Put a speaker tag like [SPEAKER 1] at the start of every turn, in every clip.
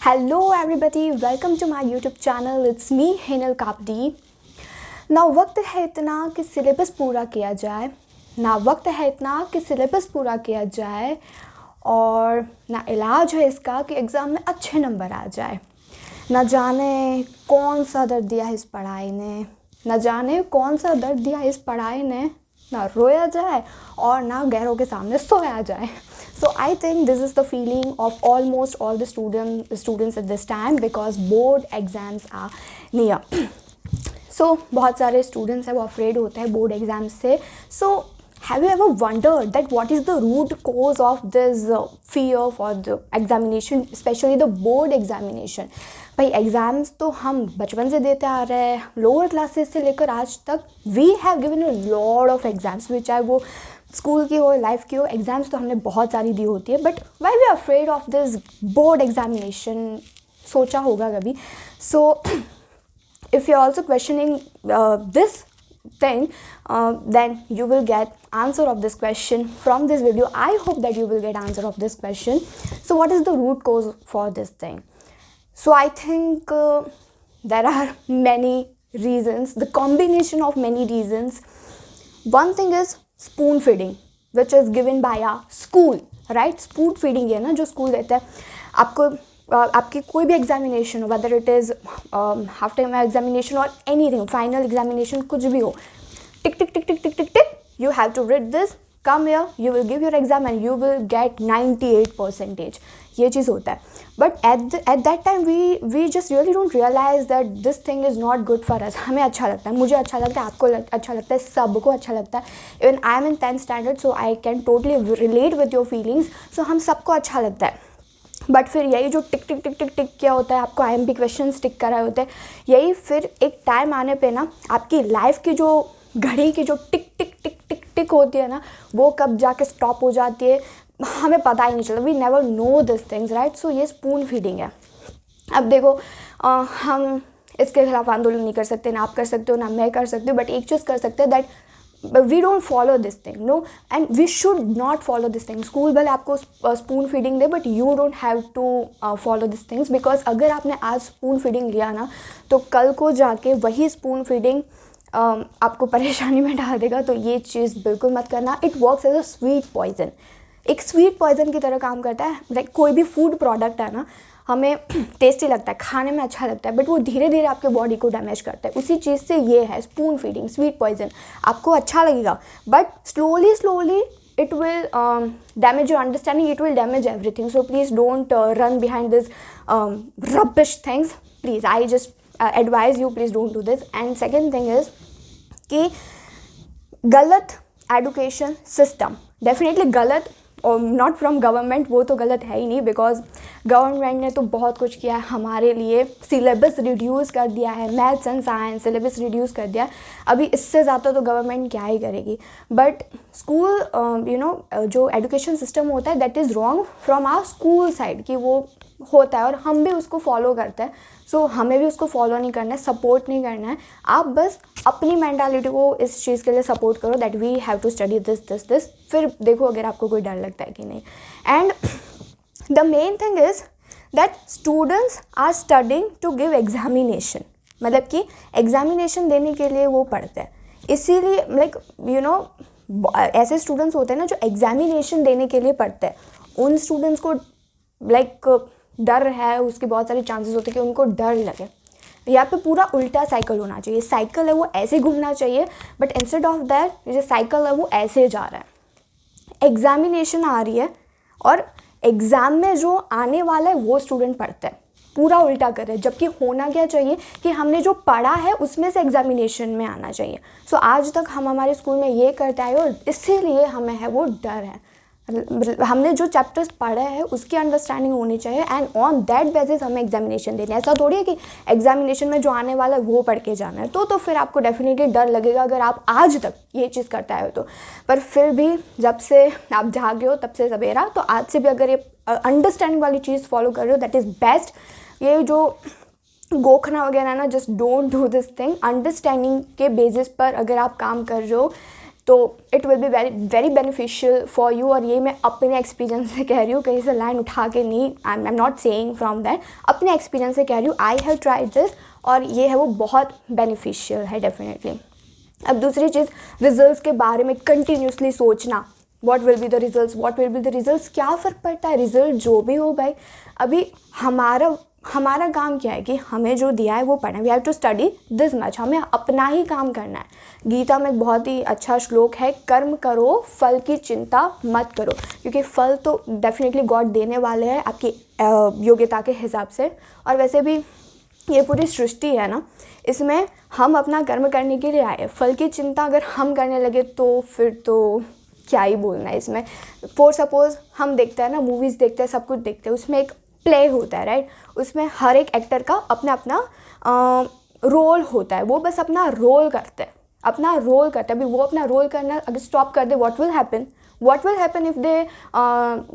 [SPEAKER 1] Hello everybody, welcome to my YouTube channel. It's me Hinal Kapdi. ना वक्त है इतना कि सिलेबस पूरा किया जाए, ना वक्त है इतना कि सिलेबस पूरा किया जाए, और ना इलाज है इसका कि एग्ज़ाम में अच्छे नंबर आ जाए। ना जाने कौन सा दर्द दिया इस पढ़ाई ने, ना जाने कौन सा दर्द दिया इस पढ़ाई ने, ना रोया जाए और ना गैरों के सामने सोया जाए। So I think this is the feeling of almost all the students at this time because board exams are near. So बहुत सारे students हैं वो afraid होते हैं board exams से. So have you ever wondered that what is the root cause of this fear for the examination, especially the board examination? भाई exams तो हम बचपन से देते आ रहे हैं, लोअर क्लासेस से लेकर आज तक we have given a lot of exams, चाहे वो स्कूल की हो, लाइफ की हो, एग्ज़ाम्स तो हमने बहुत सारी दी होती है. But why we are afraid of this board examination, सोचा होगा कभी? सो if you're also questioning this thing, then you will get answer of this question from this video. I hope that you will get answer of this question. So what is the root cause for this thing? So I think there are many reasons, the combination of many reasons. One thing is spoon feeding, which is given by our school, right? Spoon feeding है ना जो school देता है आपको. आपकी कोई भी examination हो, whether it is half time examination और एनीथिंग, फाइनल एग्जामिनेशन, कुछ भी हो, tick tick tick tick tick tick tick, you have to read this, come here, you will give your exam and you will get 98%. ये चीज़ होता है. But at that time we just really don't realize that this thing is not good for us. हमें अच्छा लगता है, मुझे अच्छा लगता है, आपको अच्छा लगता है, सबको अच्छा लगता है. Even I am in 10th standard, so I can totally relate with your feelings. So हम सबको अच्छा लगता है. बट फिर यही जो टिक टिक टिक टिक टिक क्या होता है, आपको IMP क्वेश्चन टिक कराए होते हैं, यही फिर एक टाइम आने पे ना आपकी लाइफ की जो घड़ी की जो टिक टिक टिक टिक टिक होती है ना, वो कब जाके स्टॉप हो जाती है हमें पता ही नहीं चलता. We never know this things, right? So ये स्पून फीडिंग है. अब देखो हम इसके खिलाफ आंदोलन नहीं कर सकते, ना आप कर सकते हो ना मैं कर सकती हूँ, बट एक चीज़ कर सकते हैं, that we don't follow this thing, no, and we should not follow this thing. School भले आपको स्पून फीडिंग दे, but you don't have to follow this things, because अगर आपने आज स्पून फीडिंग लिया ना, तो कल को जाके वही स्पून फीडिंग आपको परेशानी में डाल देगा. तो ये चीज़ बिल्कुल मत करना. It works as a sweet poison, एक स्वीट पॉइजन की तरह काम करता है. लाइक कोई भी फूड प्रोडक्ट है ना, हमें टेस्टी लगता है, खाने में अच्छा लगता है, बट वो धीरे धीरे आपके बॉडी को डैमेज करता है. उसी चीज़ से ये है स्पून फीडिंग, स्वीट पॉइजन. आपको अच्छा लगेगा, but slowly slowly it will damage your understanding, it will damage everything. So please don't run behind this rubbish things. Please, I just advise you, please don't do this. And second thing is कि गलत education system, definitely गलत, और not from government, वो तो गलत है ही नहीं, because government ने तो बहुत कुछ किया है हमारे लिए. सिलेबस रिड्यूस कर दिया है, maths and science syllabus reduce कर दिया है. अभी इससे ज़्यादा तो गवर्नमेंट क्या ही करेगी. बट स्कूल जो एजुकेशन सिस्टम होता है, that is wrong from our school side, कि वो होता है और हम भी उसको फॉलो करते हैं. सो हमें भी उसको फॉलो नहीं करना है, सपोर्ट नहीं करना है. आप बस अपनी मेंटालिटी को इस चीज़ के लिए सपोर्ट करो, that we have to study this. फिर देखो अगर आपको कोई डर लगता है कि नहीं. And the main thing is that students are studying to give examination, मतलब कि एग्जामिनेशन देने के लिए वो पढ़ते हैं. इसीलिए लाइक ऐसे स्टूडेंट्स होते हैं ना जो एग्जामिनेशन देने के लिए पढ़ते हैं. उन स्टूडेंट्स को लाइक डर है, उसके बहुत सारे चांसेस होते हैं कि उनको डर लगे. यहाँ पे पूरा उल्टा साइकिल होना चाहिए. साइकिल है वो ऐसे घूमना चाहिए, बट इंस्टेड ऑफ दैट जो साइकिल है वो ऐसे जा रहा है. एग्जामिनेशन आ रही है और एग्ज़ाम में जो आने वाला है वो स्टूडेंट पढ़ता है, पूरा उल्टा कर रहे हैं. जबकि होना क्या चाहिए कि हमने जो पढ़ा है उसमें से एग्जामिनेशन में आना चाहिए. सो आज तक हम हमारे स्कूल में ये करते आए और इसीलिए हमें है वो डर है. हमने जो चैप्टर्स पढ़े हैं उसकी अंडरस्टैंडिंग होनी चाहिए, एंड ऑन दैट बेसिस हमें एग्जामिनेशन देना है. ऐसा थोड़ी है कि एग्जामिनेशन में जो आने वाला है वो पढ़ के जाना है. तो फिर आपको डेफिनेटली डर लगेगा अगर आप आज तक ये चीज़ करता है तो. पर फिर भी जब से आप जागे हो तब से सवेरा, तो आज से भी अगर ये अंडरस्टैंडिंग वाली चीज़ फॉलो कर रहे हो, दैट इज़ बेस्ट. ये जो गोखना वगैरह ना, just don't do this thing. Understanding के बेसिस पर अगर आप काम कर रहे हो, तो it will be very very beneficial for you. और ये मैं अपने एक्सपीरियंस से कह रही हूँ, कहीं से लाइन उठा के नहीं, आई am not saying from that, अपने एक्सपीरियंस से कह रही हूँ। आई हैव ट्राइड दिस और ये है वो बहुत बेनिफिशियल है डेफिनेटली। अब दूसरी चीज़, रिजल्ट्स के बारे में कंटिन्यूसली सोचना, what will be the results, what will be the results, क्या फ़र्क पड़ता है रिजल्ट जो भी हो भाई। अभी हमारा काम क्या है कि हमें जो दिया है वो पढ़ना, we have to study this much, हमें अपना ही काम करना है। गीता में एक बहुत ही अच्छा श्लोक है, कर्म करो फल की चिंता मत करो, क्योंकि फल तो डेफिनेटली गॉड देने वाले हैं आपकी योग्यता के हिसाब से। और वैसे भी ये पूरी सृष्टि है ना, इसमें हम अपना कर्म करने के लिए आए, फल की चिंता अगर हम करने लगे तो फिर तो क्या ही बोलना है इसमें। फॉर सपोज हम देखते हैं ना, मूवीज़ देखते हैं, सब कुछ देखते हैं, उसमें एक प्ले होता है राइट, उसमें हर एक एक्टर का अपना अपना रोल होता है, वो बस अपना रोल करते हैं, अपना रोल करते हैं। अभी वो अपना रोल करना अगर स्टॉप कर दे, what will happen if they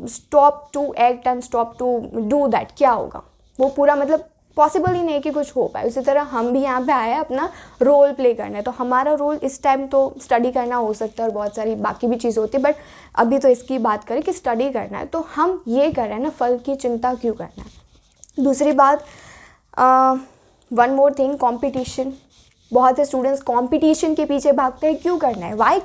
[SPEAKER 1] stop to act and stop to do that, क्या होगा? वो पूरा मतलब पॉसिबल ही नहीं है कि कुछ हो पाए। उसी तरह हम भी यहाँ पे आए हैं अपना रोल प्ले करना है, तो हमारा रोल इस टाइम तो स्टडी करना हो सकता है और बहुत सारी बाकी भी चीज़ होती है, बट अभी तो इसकी बात करें कि स्टडी करना है, तो हम ये कर रहे हैं ना, फल की चिंता क्यों करना है। दूसरी बात, वन मोर थिंग, कॉम्पिटिशन। बहुत से स्टूडेंट्स कॉम्पिटिशन के पीछे भागते हैं, क्यों करना है? Y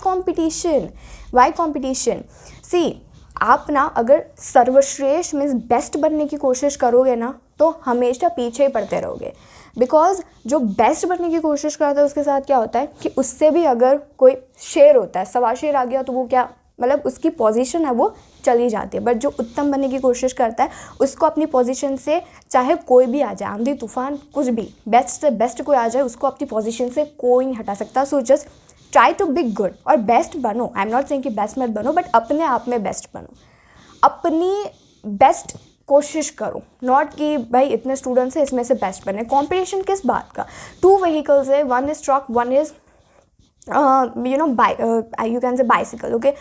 [SPEAKER 1] competition? सी, आप ना अगर सर्वश्रेष्ठ मीन्स बेस्ट बनने की कोशिश करोगे ना, तो हमेशा पीछे ही पड़ते रहोगे। बिकॉज जो बेस्ट बनने की कोशिश करता है उसके साथ क्या होता है कि उससे भी अगर कोई शेर होता है, सवा शेर आ गया, तो वो क्या मतलब उसकी पोजीशन है वो चली जाती है। बट जो उत्तम बनने की कोशिश करता है उसको अपनी पोजीशन से, चाहे कोई भी आ जाए, आंधी तूफान कुछ भी, बेस्ट से बेस्ट कोई आ जाए, उसको अपनी पोजीशन से कोई नहीं हटा सकता। So just try to be good और बेस्ट बनो। आई एम नॉट सेइंग कि बेस्ट मत बनो, बट अपने आप में बेस्ट बनो, अपनी बेस्ट कोशिश करो, नॉट कि भाई इतने स्टूडेंट्स हैं इसमें से बेस्ट बने। कंपटीशन किस बात का? 2 व्हीकल्स है, one is truck, one is you can say bicycle, okay.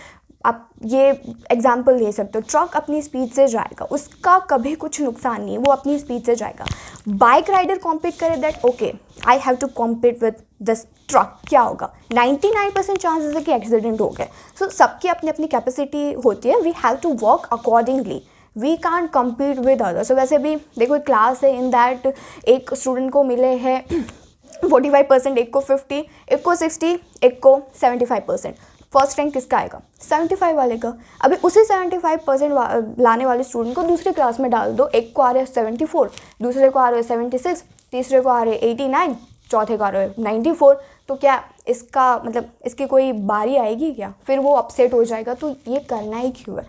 [SPEAKER 1] आप ये एग्जाम्पल ले सकते हो, ट्रक अपनी स्पीड से जाएगा, उसका कभी कुछ नुकसान नहीं है, वो अपनी स्पीड से जाएगा। बाइक राइडर कॉम्पीट करे that okay, I have to compete with this truck, क्या होगा? 99% चांसेस है कि एक्सीडेंट हो गए। सो सबकी अपनी अपनी कैपेसिटी होती है, we have to work accordingly, we can't compete with others. So वैसे भी देखो, एक क्लास है, इन दैट एक स्टूडेंट को मिले हैं 45%, एक को 50, एक को 60, एक को 75%। फर्स्ट रैंक किसका आएगा? 75 वाले का। अभी उसी 75% लाने वाले स्टूडेंट को दूसरी क्लास में डाल दो, एक को आ रहे हैं 74, दूसरे को आ रहे हैं 76, तीसरे को आ रहे हैं 89, चौथे को आ रहे हैं 94। तो क्या इसका मतलब इसकी कोई बारी आएगी क्या? फिर वो अपसेट हो जाएगा। तो ये करना ही क्यों है?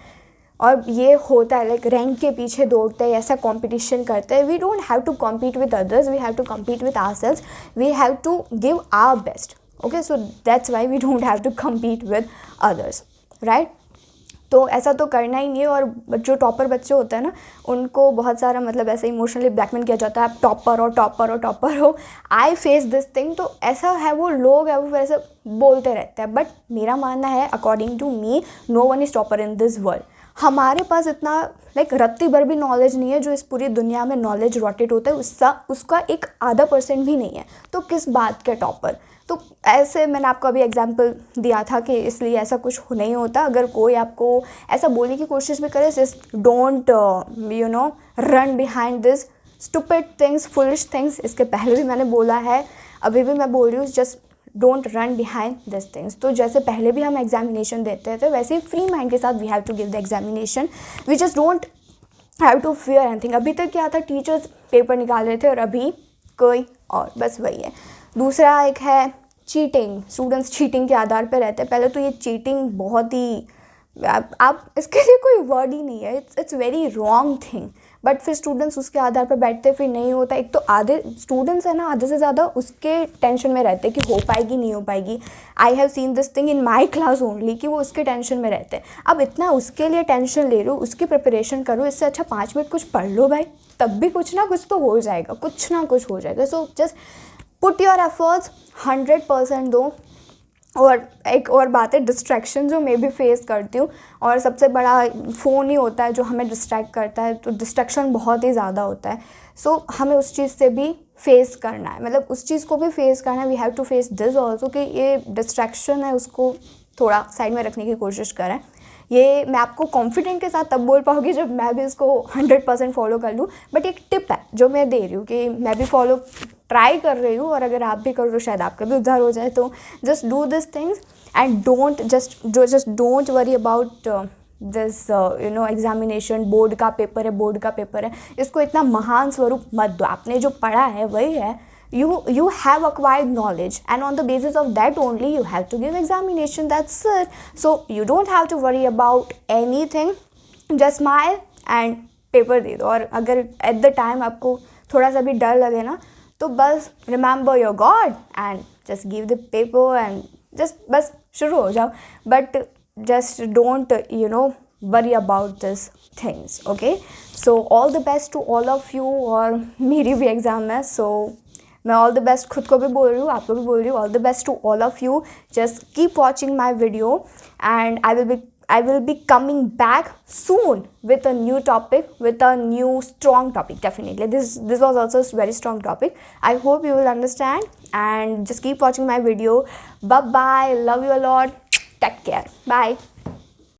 [SPEAKER 1] और ये होता है लाइक रैंक के पीछे दौड़ते हैं, ऐसा कंपटीशन करते हैं। We don't have to compete with others, we have to compete with ourselves, we have to give our best, okay. So that's why we don't have to compete with others, right. तो ऐसा तो करना ही नहीं है। और जो topper बच्चे होते हैं ना, उनको बहुत सारा मतलब ऐसे इमोशनली ब्लैकमेल किया जाता है, आप टॉपर हो। I face this thing. तो ऐसा है, वो लोग है वो फिर ऐसे बोलते रहते हैं, बट मेरा मानना है according to me, no one is topper in this world. हमारे पास इतना लाइक रत्ती भर भी नॉलेज नहीं है जो इस पूरी दुनिया में नॉलेज रोटेट होता है, उसका एक आधा % भी नहीं है। तो किस बात के टॉपर? तो ऐसे मैंने आपको अभी एग्जांपल दिया था कि इसलिए ऐसा कुछ नहीं होता। अगर कोई आपको ऐसा बोलने की कोशिश भी करे, just don't run behind this stupid things, foolish things. इसके पहले भी मैंने बोला है, अभी भी मैं बोल रही हूँ, just don't run behind this things. तो जैसे पहले भी हम एग्जामिनेशन देते थे, वैसे ही फ्री माइंड के साथ we have to give the examination, we just don't have to fear anything. अभी तक क्या था, टीचर्स पेपर निकाल रहे थे और अभी कोई और, बस वही है। दूसरा एक है चीटिंग, स्टूडेंट्स चीटिंग के आधार पर रहते हैं। पहले तो ये चीटिंग बहुत ही, आप इसके लिए कोई वर्ड ही नहीं है, it's very wrong thing. But फिर स्टूडेंट्स उसके आधार पर बैठते, फिर नहीं होता। एक तो आधे स्टूडेंट्स है ना, आधे से ज़्यादा उसके टेंशन में रहते हैं कि हो पाएगी नहीं हो पाएगी। I have seen this thing in my class only, कि वो उसके टेंशन में रहते हैं। अब इतना उसके लिए टेंशन ले लो, उसकी प्रिपरेशन करो, इससे अच्छा 5 मिनट कुछ पढ़ लो भाई, तब भी कुछ ना कुछ तो हो जाएगा, कुछ ना कुछ हो जाएगा। So just put your efforts 100% दो। और एक और बात है, डिस्ट्रैक्शन जो मैं भी फेस करती हूँ, और सबसे बड़ा फ़ोन ही होता है जो हमें डिस्ट्रैक्ट करता है। तो डिस्ट्रैक्शन बहुत ही ज़्यादा होता है। सो हमें उस चीज़ से भी फेस करना है, मतलब उस चीज़ को भी फेस करना है। We have to face this also कि ये डिस्ट्रैक्शन है, उसको थोड़ा साइड में रखने की कोशिश करें। ये मैं आपको कॉन्फिडेंट के साथ तब बोल पाऊँगी जब मैं भी इसको 100% फॉलो कर लूँ, बट एक टिप है जो मैं दे रही हूँ कि मैं भी फॉलो ट्राई कर रही हूँ, और अगर आप भी करो तो शायद आपका भी उद्धार हो जाए। तो just do this things and just don't worry about this examination. Board का पेपर है, इसको इतना महान स्वरूप मत दो। आपने जो पढ़ा है वही है, you have acquired knowledge, and on the basis of that only you have to give examination, that's it. So you don't have to worry about anything, just smile and paper दे दो। और अगर at the time आपको थोड़ा सा भी डर लगे ना, तो बस remember your God and just give the paper and just बस शुरू हो जाओ, but just don't worry about this things, okay? So all the best to all of you। और मेरी भी एग्ज़ाम है, so मैं ऑल द बेस्ट खुद को भी बोल रही हूँ, आपको भी बोल रही हूँ, all the best to all of you. Just keep watching my video and I will be coming back soon with a new topic, with a new strong topic. Definitely, this was also a very strong topic. I hope you will understand, and just keep watching my video. Bye bye, love you a lot, take care, bye.